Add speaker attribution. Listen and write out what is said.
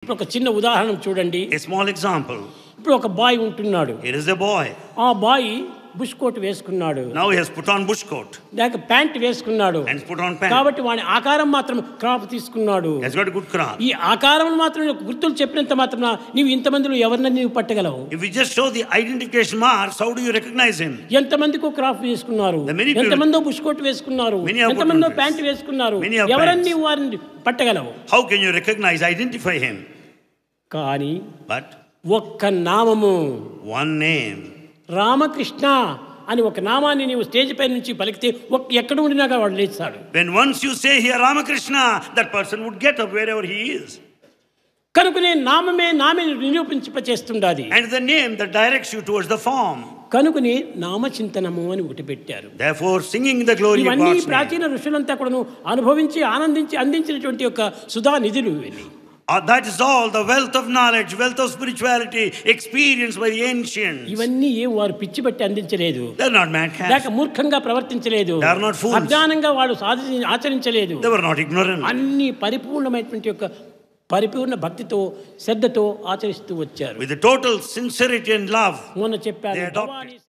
Speaker 1: ఇప్పుడు ఒక చిన్న ఉదాహరణ చూడండి.
Speaker 2: A small example.
Speaker 1: ఇప్పుడు ఒక బాయ్ ఉంటున్నాడు.
Speaker 2: Here is a boy.
Speaker 1: ఆ బాయ్ బుష్ కోట్ వేసుకున్నాడు.
Speaker 2: Now he has put on bush coat.
Speaker 1: లేక ప్యాంట్ వేసుకున్నాడు.
Speaker 2: And put on pant.
Speaker 1: కాబట్టి వాని ఆకారం మాత్రం క్రాప్ తీసుకున్నాడు.
Speaker 2: He has got a good crop.
Speaker 1: ఈ ఆకారం మాత్రం గుర్తులు చెప్పినంత మాత్రం నీవు ఇంతమందిలో ఎవరిని నీవు పట్టగలవు?
Speaker 2: If we just show the identification marks, how do you recognize him?
Speaker 1: ఎంతమందికో క్రాప్ వేసుకున్నారు,
Speaker 2: The many people-
Speaker 1: ఎంతమందో బుష్ కోట్ వేసుకున్నారు,
Speaker 2: Many have
Speaker 1: ఎంతమందో
Speaker 2: put on
Speaker 1: ప్యాంట్
Speaker 2: dress.
Speaker 1: వేసుకున్నారు,
Speaker 2: Many have
Speaker 1: ఎవరని
Speaker 2: pants.
Speaker 1: నీవు వారిని పట్టగలవు?
Speaker 2: How can you recognize, identify him?
Speaker 1: కానీ
Speaker 2: But
Speaker 1: ఒక్క నామము,
Speaker 2: one name.
Speaker 1: రామకృష్ణ అని ఒక నామాన్ని నీవు స్టేజ్ పై నుంచి పలికితే ఎక్కడ ఉండినా వాడు లేస్తాడు.
Speaker 2: When once you say here Ramakrishna, that person would get up wherever he is.
Speaker 1: కనుకనే నామమే నామే నిరూపించేస్తుండాది.
Speaker 2: And the name that directs you towards the form.
Speaker 1: కనుకనే నామచింతనము అని ఒకటి పెట్టారు.
Speaker 2: Therefore, singing the glory of
Speaker 1: ఇవన్నీ
Speaker 2: God's name.
Speaker 1: ప్రాచీన ఋషులంతా కూడాను అనుభవించి ఆనందించి అందించినటువంటి యొక్క సుధా నిధులు ఇవి.
Speaker 2: That is all the wealth of knowledge, wealth of spirituality experienced by the ancients.
Speaker 1: ఇవన్నీ ఏం వారు పిచ్చి బట్టి అందించలేదు,
Speaker 2: They are not madcaps.
Speaker 1: లేక మూర్ఖంగా ప్రవర్తించలేదు,
Speaker 2: They are not fools.
Speaker 1: అజ్ఞానంగా వాళ్ళు ఆచరించలేదు.
Speaker 2: They were not ignorant.
Speaker 1: అన్ని పరిపూర్ణమైనటువంటి యొక్క పరిపూర్ణ భక్తితో శ్రద్ధతో ఆచరిస్తూ వచ్చారు.
Speaker 2: With the total sincerity and love,
Speaker 1: మొన్న
Speaker 2: they adopted.
Speaker 1: చెప్పారు